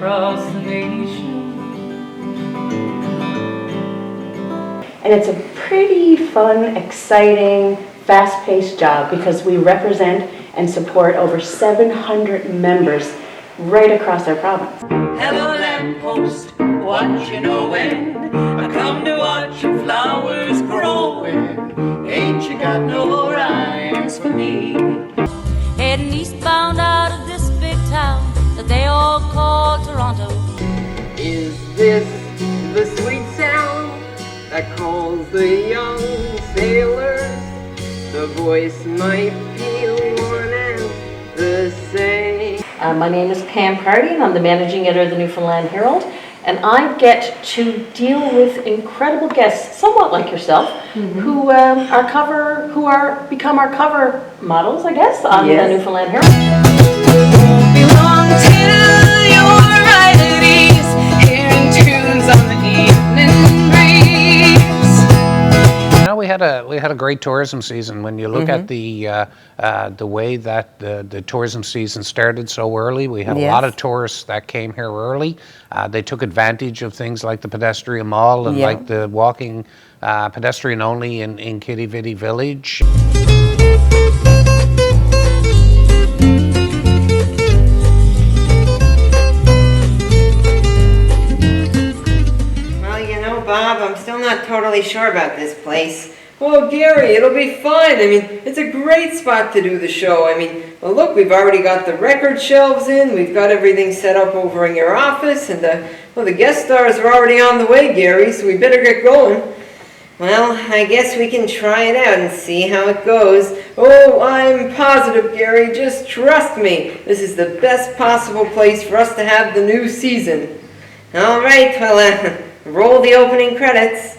across the nation. And it's a pretty fun, exciting, fast-paced job because we represent and support over 700 members right across our province. Hello lamppost, what you knowin'? I come to watch your flowers growin'. Ain't you got no rhymes for me? Heading eastbound out of this big town that they all call Toronto. Is this the sweet sound that calls the young sailors? The voice might be one and the same. My name is Pam Pardy, and I'm the managing editor of the Newfoundland Herald. And I get to deal with incredible guests, somewhat like yourself, who become our cover models, I guess, on the Newfoundland Herald. Belong till you're right at ease, hearing tunes on the evening breeze. You know, we had a great tourism season. When you look at the way that the tourism season started so early, we had a lot of tourists that came here early. They took advantage of things like the pedestrian mall and like the walking pedestrian only in Kitty Vitty Village. Bob, I'm still not totally sure about this place. Oh, Gary, it'll be fine. I mean, it's a great spot to do the show. I mean, well, look, we've already got the record shelves in. We've got everything set up over in your office. And, the guest stars are already on the way, Gary, so we better get going. Well, I guess we can try it out and see how it goes. Oh, I'm positive, Gary. Just trust me. This is the best possible place for us to have the new season. All right, well, roll the opening credits.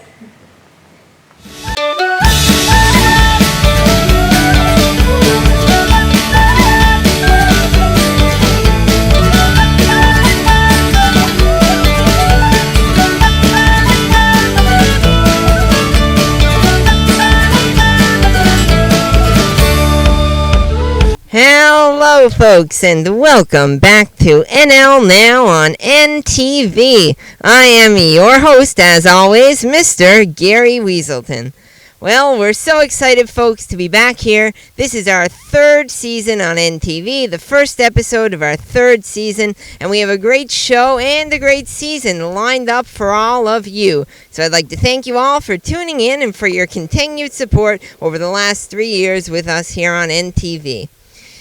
Hello, folks, and welcome back to NL Now on NTV. I am your host, as always, Mr. Gary Weaselton. Well, we're so excited, folks, to be back here. This is our third season on NTV, the first episode of our third season, and we have a great show and a great season lined up for all of you. So I'd like to thank you all for tuning in and for your continued support over the last 3 years with us here on NTV.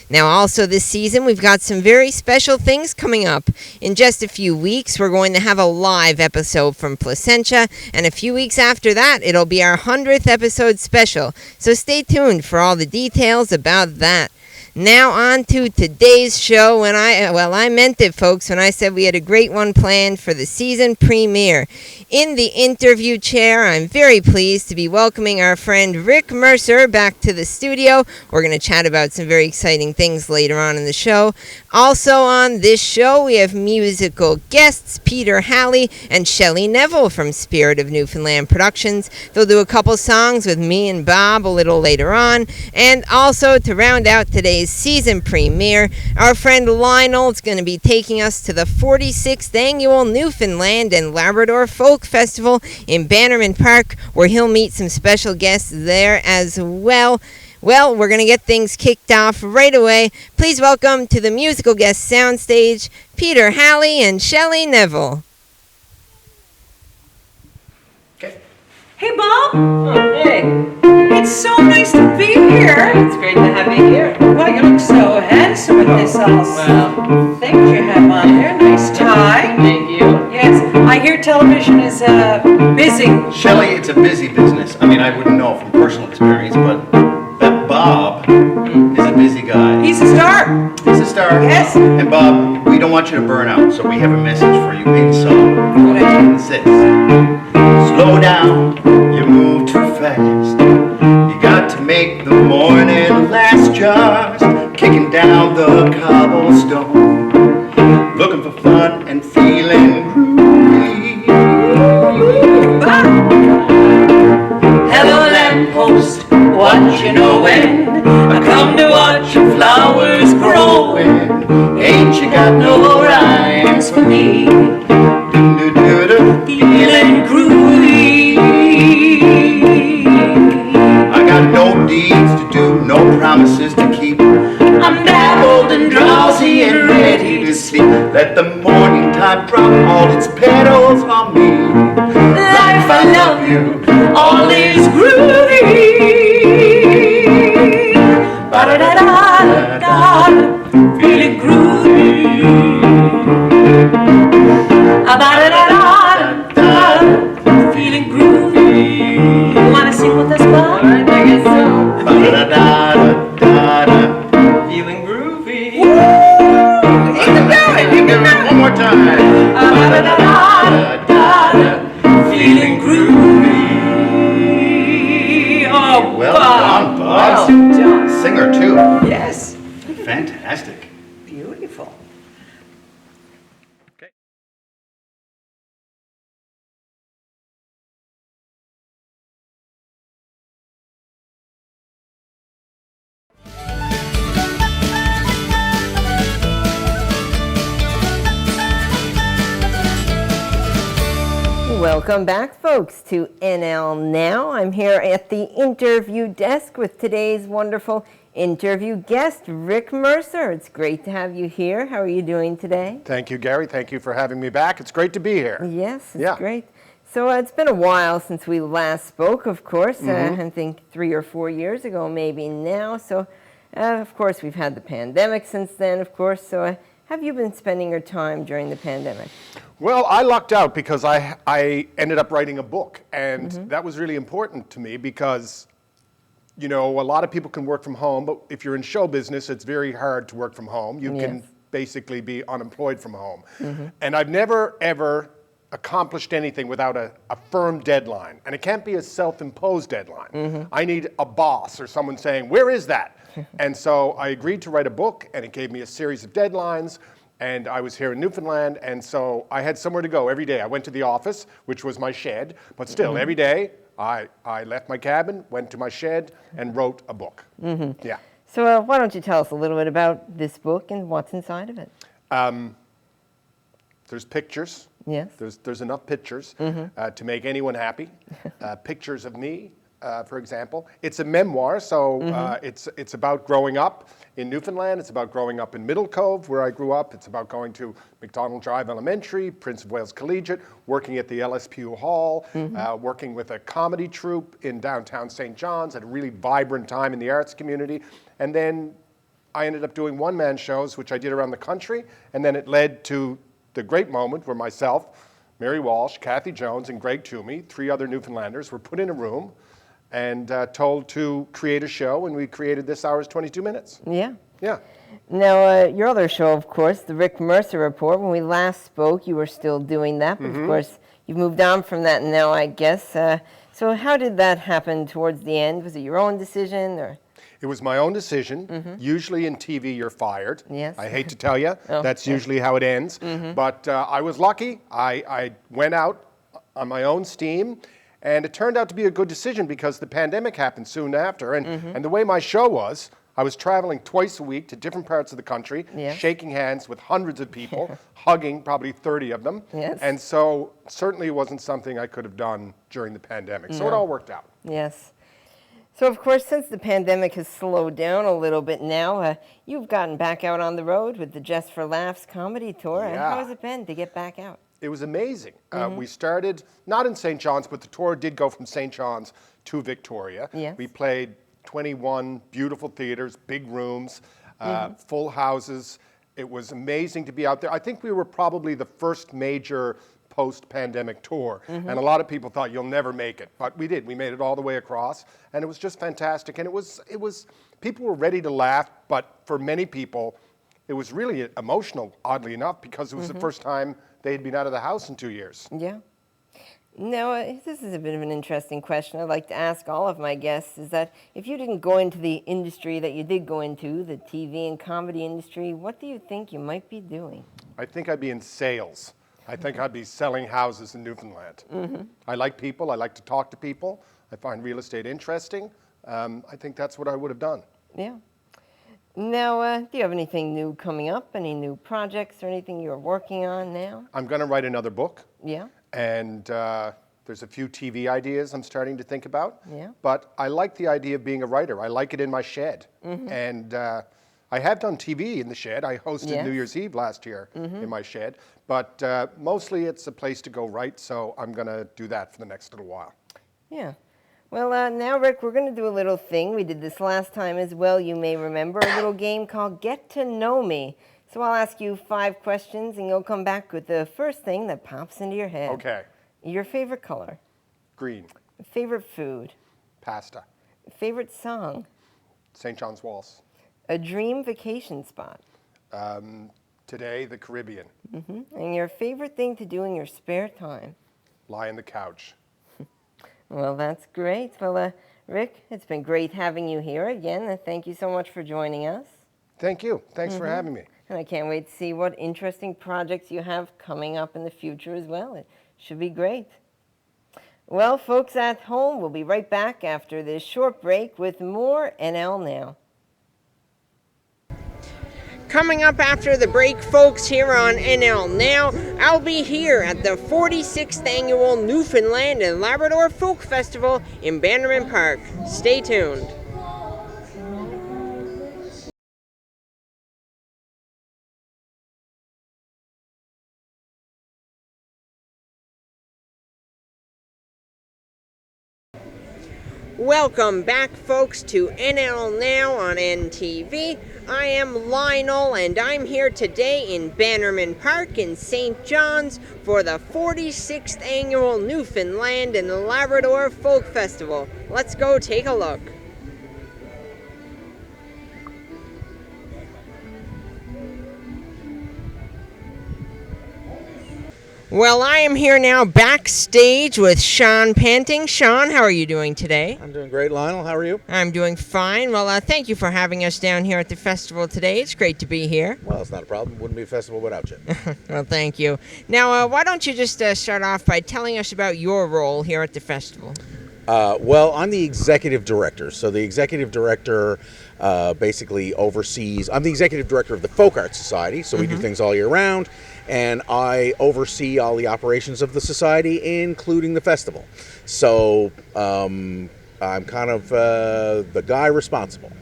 Now, also this season, we've got some very special things coming up. In just a few weeks, we're going to have a live episode from Placentia, and a few weeks after that, it'll be our 100th episode special. So stay tuned for all the details about that. Now on to today's show. I meant it, folks, when I said we had a great one planned for the season premiere. In the interview chair, I'm very pleased to be welcoming our friend Rick Mercer back to the studio. We're going to chat about some very exciting things later on in the show. Also on this show, we have musical guests Peter Halley and Shelley Neville from Spirit of Newfoundland Productions. They'll do a couple songs with me and Bob a little later on. And also, to round out today's season premiere, our friend Lionel is going to be taking us to the 46th annual Newfoundland and Labrador Folk Festival in Bannerman Park, where he'll meet some special guests there as well. Well, we're going to get things kicked off right away. Please welcome to the musical guest soundstage, Peter Halley and Shelley Neville. Okay. Hey, Bob. Oh, hey. It's so nice to be here. It's great to have you here. Well, you look so handsome with this awesome thing you have on there. Nice tie. Thank you. Yes, I hear television is busy. Shelley, it's a busy business. I mean, I wouldn't know from personal experience, but that Bob is a busy guy. He's a star. He's a star. Yes. And Bob, we don't want you to burn out, so we have a message for you in song. Good idea. It says, slow down, you move too fast. You got to make the morning last, just kicking down the cobblestone, looking for fun and feeling groovy. Hello, lamppost, what you knowin'? I come to watch your flowers growin'. Ain't you got no rhymes for me, feeling groovy. I got no deeds to do, no promises to keep. I'm dabbled and drowsy and ready to sleep. Let the morning tide drop all its petals on me. Life, I love you, all is groovy. Ba-da-da-da-da-da, feeling groovy. Ba-da-da-da-da-da, feeling groovy. You wanna sing with us, Bob? I guess so. Ba-da-da-da-da-da. Feeling groovy. Give it one more time. Ba-da-da-da-da-da, feeling groovy. Oh, Well Bob. done, Bob. John. Singer too. Yes. Fantastic. Beautiful. Welcome back, folks, to NL Now. I'm here at the interview desk with today's wonderful interview guest, Rick Mercer. It's great to have you here. How are you doing today? Thank you, Gary. Thank you for having me back. It's great to be here. Yes, it's Yeah. great. So it's been a while since we last spoke, of course. I think 3 or 4 years ago, maybe now. So, of course, we've had the pandemic since then, of course. So have you been spending your time during the pandemic? Well, I lucked out because I ended up writing a book, and that was really important to me because, you know, a lot of people can work from home, but if you're in show business, it's very hard to work from home. You can basically be unemployed from home. And I've never, ever accomplished anything without a firm deadline. And it can't be a self-imposed deadline. I need a boss or someone saying, where is that? And so I agreed to write a book, and it gave me a series of deadlines. And I was here in Newfoundland, and so I had somewhere to go every day. I went to the office, which was my shed, but still, every day I left my cabin, went to my shed, and wrote a book. Yeah. So why don't you tell us a little bit about this book and what's inside of it? There's pictures. Yes. There's enough pictures to make anyone happy. Pictures of me, for example. It's a memoir, so it's about growing up in Newfoundland. It's about growing up in Middle Cove, where I grew up. It's about going to McDonald Drive Elementary, Prince of Wales Collegiate, working at the LSPU Hall, working with a comedy troupe in downtown St. John's, had a really vibrant time in the arts community. And then I ended up doing one-man shows, which I did around the country, and then it led to the great moment where myself, Mary Walsh, Kathy Jones, and Greg Toomey, 3 other Newfoundlanders, were put in a room and told to create a show, and we created This Hour's 22 Minutes. Yeah. Yeah. Now, your other show, of course, the Rick Mercer Report, when we last spoke, you were still doing that, but of course, you've moved on from that now, I guess. So how did that happen towards the end? Was it your own decision, or? It was my own decision. Usually in TV, you're fired. Yes. I hate to tell you, Oh, that's usually how it ends. But I was lucky. I went out on my own steam, and it turned out to be a good decision because the pandemic happened soon after. And the way my show was, I was traveling twice a week to different parts of the country, Yes. shaking hands with hundreds of people, hugging probably 30 of them. Yes. And so certainly it wasn't something I could have done during the pandemic. So it all worked out. Yes. So, of course, since the pandemic has slowed down a little bit now, you've gotten back out on the road with the Just for Laughs comedy tour. And Yeah. how has it been to get back out? It was amazing. We started, not in St. John's, but the tour did go from St. John's to Victoria. Yes. We played 21 beautiful theaters, big rooms, full houses. It was amazing to be out there. I think we were probably the first major post-pandemic tour, and a lot of people thought you'll never make it, but we did. We made it all the way across, and it was just fantastic. And it was people were ready to laugh, but for many people, it was really emotional, oddly enough, because it was the first time they had been out of the house in 2 years. Yeah. Now, this is a bit of an interesting question I'd like to ask all of my guests, is that if you didn't go into the industry that you did go into, the TV and comedy industry, what do you think you might be doing? I think I'd be in sales. I think I'd be selling houses in Newfoundland. I like people. I like to talk to people. I find real estate interesting. I think that's what I would have done. Yeah. Now, do you have anything new coming up? Any new projects or anything you're working on now? I'm going to write another book. Yeah. And there's a few TV ideas I'm starting to think about. Yeah. But I like the idea of being a writer. I like it in my shed. And I have done TV in the shed. I hosted New Year's Eve last year in my shed. But mostly it's a place to go write, so I'm going to do that for the next little while. Yeah. Well, now, Rick, we're going to do a little thing. We did this last time as well. You may remember a little game called Get to Know Me. So I'll ask you 5 questions, and you'll come back with the first thing that pops into your head. Okay. Your favorite color? Green. Favorite food? Pasta. Favorite song? St. John's Waltz. A dream vacation spot? Today, the Caribbean. And your favorite thing to do in your spare time? Lie on the couch. Well, that's great. Well, Rick, it's been great having you here again. Thank you so much for joining us. Thank you. Thanks for having me. And I can't wait to see what interesting projects you have coming up in the future as well. It should be great. Well, folks at home, we'll be right back after this short break with more NL Now. Coming up after the break, folks, here on NL Now, I'll be here at the 46th Annual Newfoundland and Labrador Folk Festival in Bannerman Park. Stay tuned. Welcome back, folks, to NL Now on NTV. I am Lionel, and I'm here today in Bannerman Park in St. John's for the 46th Annual Newfoundland and Labrador Folk Festival. Let's go take a look. Well, I am here now backstage with Sean Panting. Sean, how are you doing today? I'm doing great, Lionel. How are you? I'm doing fine. Well, thank you for having us down here at the festival today. It's great to be here. Well, it's not a problem. Wouldn't be a festival without you. Well, thank you. Now, why don't you just start off by telling us about your role here at the festival? Well, I'm the executive director. So the executive director basically oversees. I'm the executive director of the Folk Arts Society, so we do things all year round, and I oversee all the operations of the society, including the festival. So I'm kind of the guy responsible.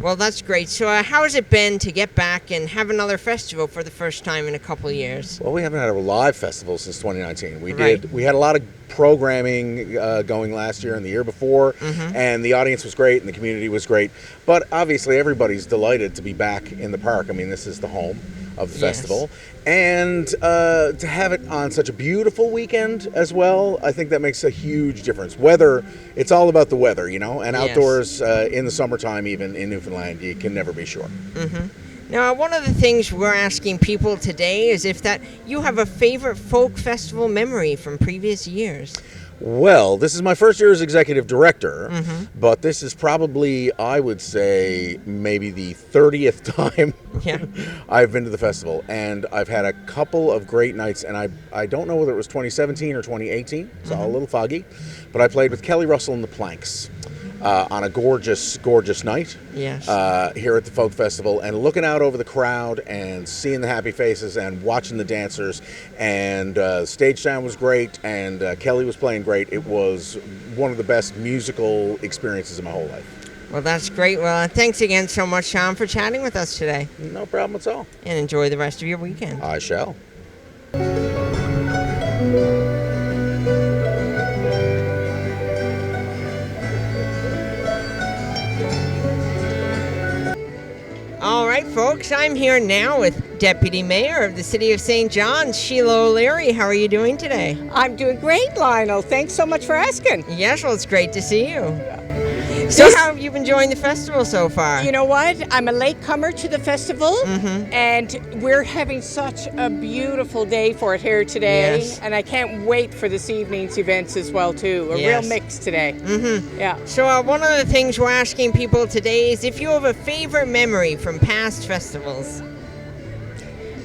Well, that's great. So how has it been to get back and have another festival for the first time in a couple of years? Well, we haven't had a live festival since 2019. We had a lot of programming going last year and the year before, and the audience was great and the community was great. But obviously everybody's delighted to be back in the park. I mean, this is the home of the festival. And to have it on such a beautiful weekend as well, I think that makes a huge difference. Weather, it's all about the weather, you know, and outdoors in the summertime, even in Newfoundland, you can never be sure. Now, one of the things we're asking people today is if that you have a favorite folk festival memory from previous years. Well, this is my first year as executive director, but this is probably, I would say, maybe the 30th time I've been to the festival. And I've had a couple of great nights, and I don't know whether it was 2017 or 2018, it's all a little foggy, but I played with Kelly Russell and the Planks on a gorgeous, gorgeous night here at the Folk Festival, and looking out over the crowd and seeing the happy faces and watching the dancers, and stage sound was great, and Kelly was playing great. It was one of the best musical experiences of my whole life. Well, that's great. Well, thanks again so much, Sean, for chatting with us today. No problem at all. And enjoy the rest of your weekend. I shall. All right, folks, I'm here now with Deputy Mayor of the City of St. John, Sheila O'Leary. How are you doing today? I'm doing great, Lionel. Thanks so much for asking. Yes, well, it's great to see you. So how have you been enjoying the festival so far? You know what? I'm a latecomer to the festival, and we're having such a beautiful day for it here today, and I can't wait for this evening's events as well, too. A real mix today. Yeah. So one of the things we're asking people today is if you have a favorite memory from past festivals.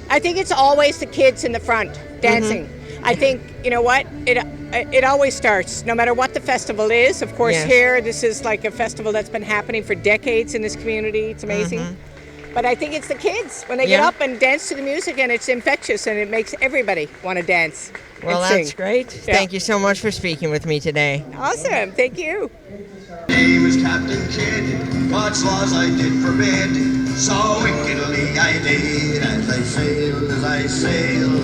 I think it's always the kids in the front dancing. I think, you know what? it always starts, no matter what the festival is. Of course, Yes. here, this is like a festival that's been happening for decades in this community. It's amazing. But I think it's the kids when they get Yeah. up and dance to the music, and it's infectious, and it makes everybody want to dance. Well, and that's sing. great. Yeah. Thank you so much for speaking with me today. Awesome. Thank you. Name is Captain Kidd, God's laws I did forbid, so wickedly I did as I sailed,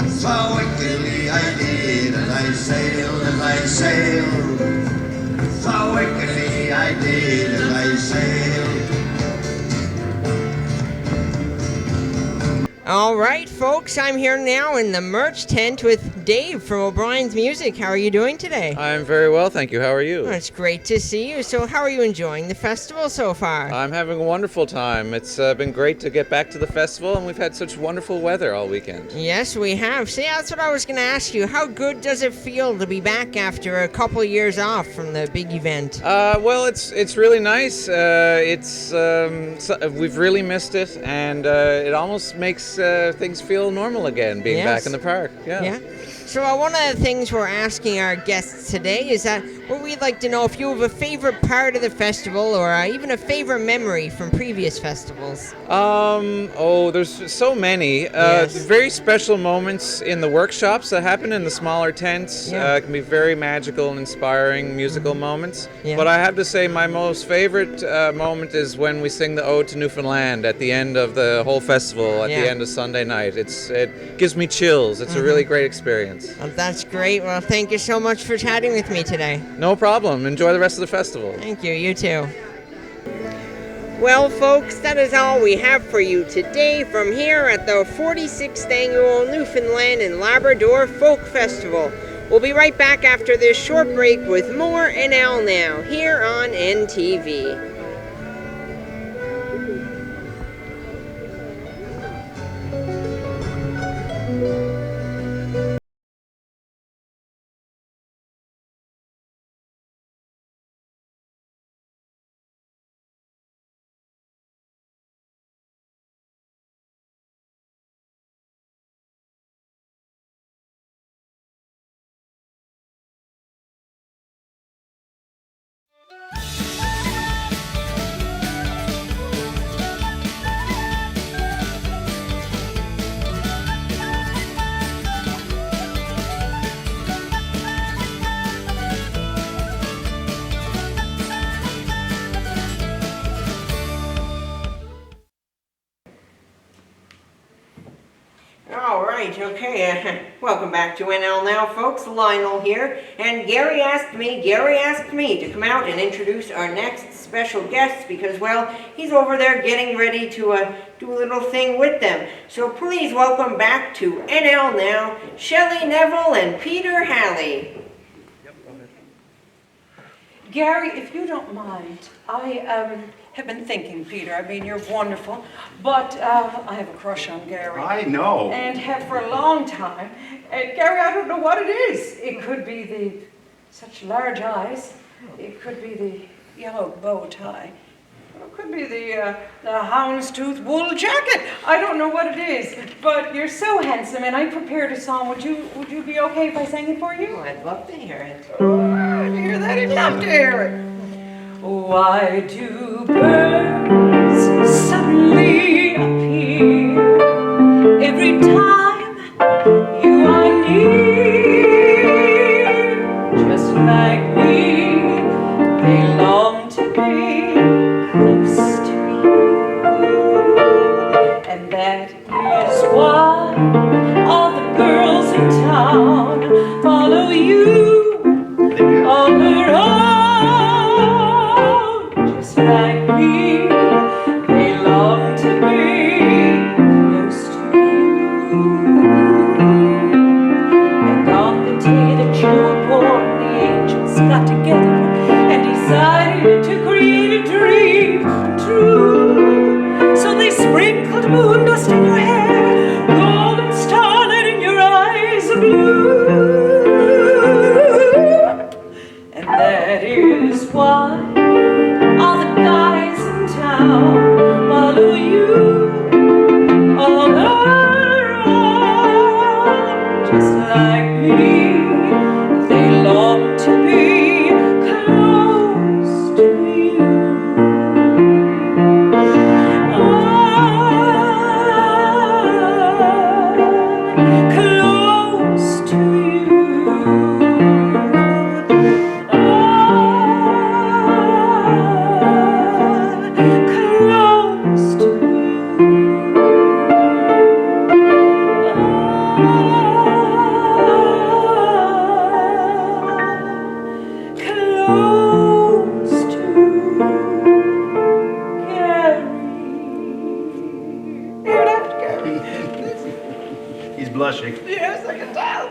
so wickedly I did as I sailed, so wickedly I did as I sailed. All right, folks, I'm here now in the merch tent with Dave from O'Brien's Music. How are you doing today? I'm very well, thank you. How are you? Well, it's great to see you. So how are you enjoying the festival so far? I'm having a wonderful time. It's been great to get back to the festival, and we've had such wonderful weather all weekend. Yes, we have. See, that's what I was going to ask you. How good does it feel to be back after a couple of years off from the big event? Well, it's really nice. We've really missed it, and it almost makes things feel normal again, being Yes. back in the park. Yeah. So one of the things we're asking our guests today is that we'd like to know if you have a favorite part of the festival or even a favorite memory from previous festivals. There's so many. Very special moments in the workshops that happen in the smaller tents. Yeah. It can be very magical and inspiring musical moments. Yeah. But I have to say my most favorite moment is when we sing the Ode to Newfoundland at the end of the whole festival, at the end of Sunday night. It gives me chills. It's a really great experience. Well, that's great. Well, thank you so much for chatting with me today. No problem. Enjoy the rest of the festival. Thank you. You too. Well, folks, that is all we have for you today from here at the 46th Annual Newfoundland and Labrador Folk Festival. We'll be right back after this short break with more NL Now here on NTV. All right, okay, welcome back to NL Now, folks. Lionel here, and Gary asked me to come out and introduce our next special guests because, well, he's over there getting ready to do a little thing with them. So please welcome back to NL Now, Shelley Neville and Peter Halley. Gary, if you don't mind, I have been thinking, Peter, I mean, you're wonderful, but I have a crush on Gary. I know. And have for a long time. And Gary, I don't know what it is. It could be the such large eyes. It could be the yellow bow tie. It could be the houndstooth wool jacket. I don't know what it is, but you're so handsome, and I prepared a song. Would you be okay if I sang it for you? Oh, I'd love to hear it. Oh, I'd hear that. I'd love to hear it. Why do birds suddenly appear every time you are near? Just like me, they long to be close to you. And that is why all the girls in town follow you on their own. Like me, they long to be close to you. And on the day that you were born, the angels got together and decided to create a dream come true. So they sprinkled moon dust in your hair, golden starlight in your eyes of blue. And that is why all the guys in town follow you all around. Just like me, notes to carry. Hear that, Gary? He's blushing. Yes, I can tell.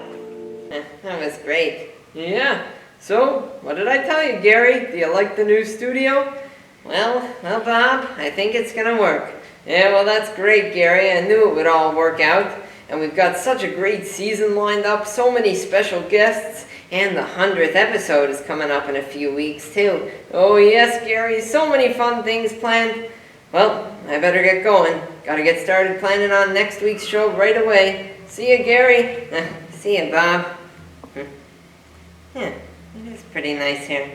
That was great. Yeah. So, what did I tell you, Gary? Do you like the new studio? Well, Bob, I think it's gonna work. Yeah, well, that's great, Gary. I knew it would all work out. And we've got such a great season lined up, so many special guests, and the 100th episode is coming up in a few weeks, too. Oh, yes, Gary, so many fun things planned. Well, I better get going. Gotta get started planning on next week's show right away. See you, Gary. See you, Bob. Yeah, it is pretty nice here.